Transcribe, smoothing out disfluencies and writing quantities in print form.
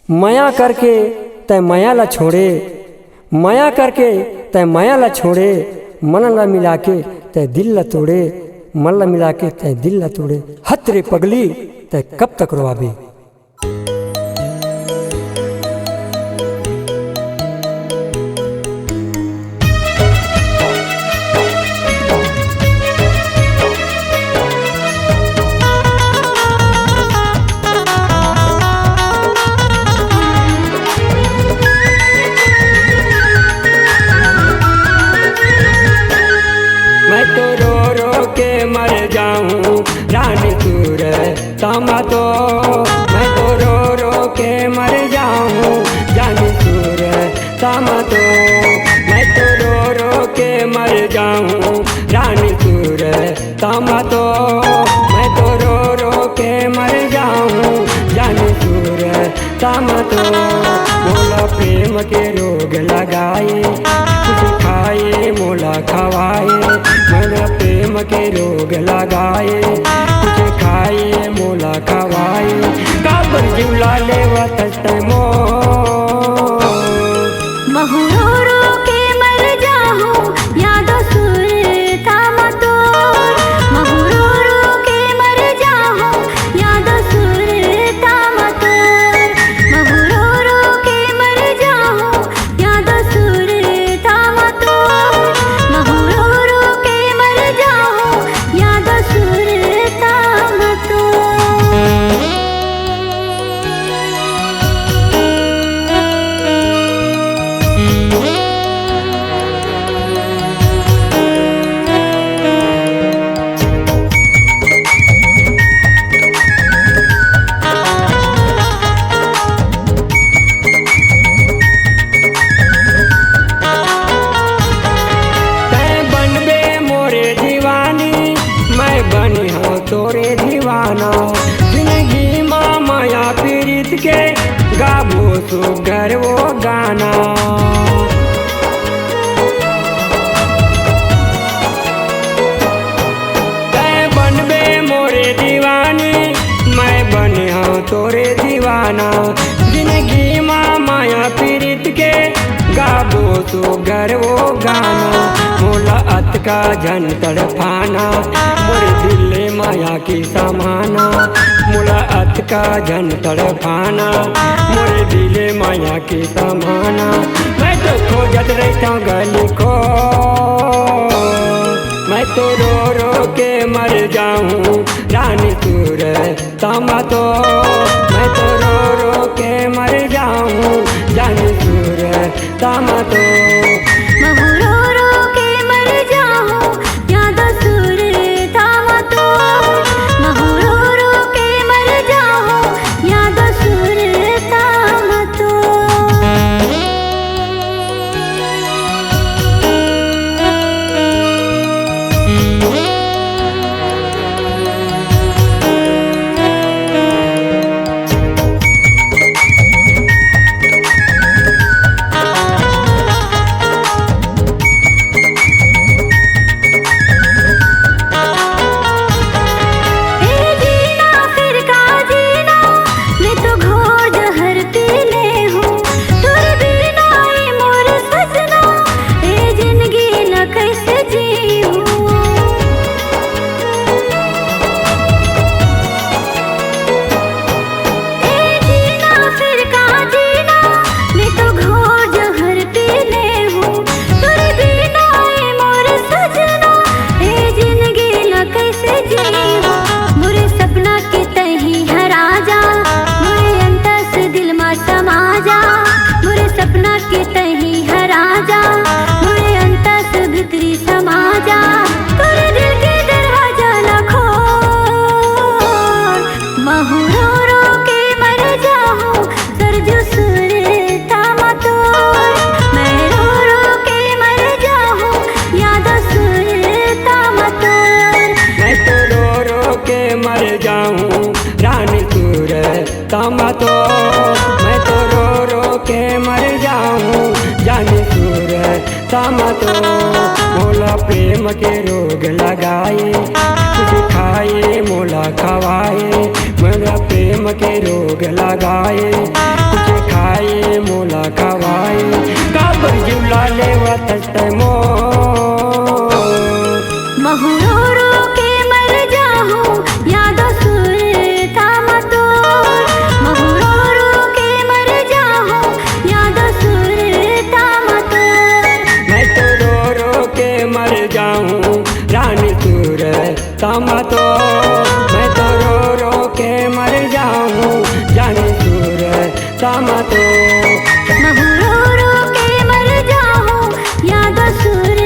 माया करके तय माया ला छोड़े, माया करके तय माया ला छोड़े, मन ला मिला के तय दिल ला तोड़े, मन ला मिला के तय दिल ला तोड़े। हत रे पगली तय कब तक रोआबे। मैं तो रो रो के मर जाऊं रानी तू रहता तो, मैं तो रो रो के मर जाऊं जानी तू रहता तो, मैं तो रो रो के मर जाऊं रानी तू रहता तो, मैं तो रो रो के मर जाऊं जानी तू रहता तो। मोला प्रेम के रोग लगाए, कुछ खाए मोला खवाए, मोला प्रेम के रोग लगाए, कुछ खाए मोला खवाए, काबर जिवला लेवा तस्ते मो। महु रो रो के मर जाऊं याद सुरता मतो, महु रो रो के मर जाऊं याद सुरता मतो, महु रो रो के मर जाऊं याद सुरता मतो, महु रो रो के मर जाऊं याद सुरता मतो। बनी हो तोरे दीवाना, जिंदगी माँ माया पीड़ित के गाबो तो घर वो गाना। तै बनबे मोरे दीवानी, मैं बनी हो तोरे दीवाना, जिंदगी माँ माया पीड़ित के गाबो तो घर वो गाना। मोला अत का जन तड़फाना, मोरे दिले माया की समाना, मोला अत का जन तड़फाना, मोरे दिले माया की समाना। मैं तो खोजत रहता गली को, मैं तो रो रो के मर जाऊं रानी तू रहता तो, मैं तो रो रो के मर जाऊं जानी तू रहता तो। महु रो रो के मर जाऊं याद सुरता मतो, महु रो रो के मर जाऊं याद सुरता मतो। तो मैं तो रो रो के मर जाऊं जाने सूर तो। मोला प्रेम के रोग लगाए, कुछ खाए मोला खवाए, मोला प्रेम के रोग लगाए, कुछ तामा तो मैं तो रो के मर जाऊं जाने सूर तामा तो महू रो रो के मर जाऊं याद सुर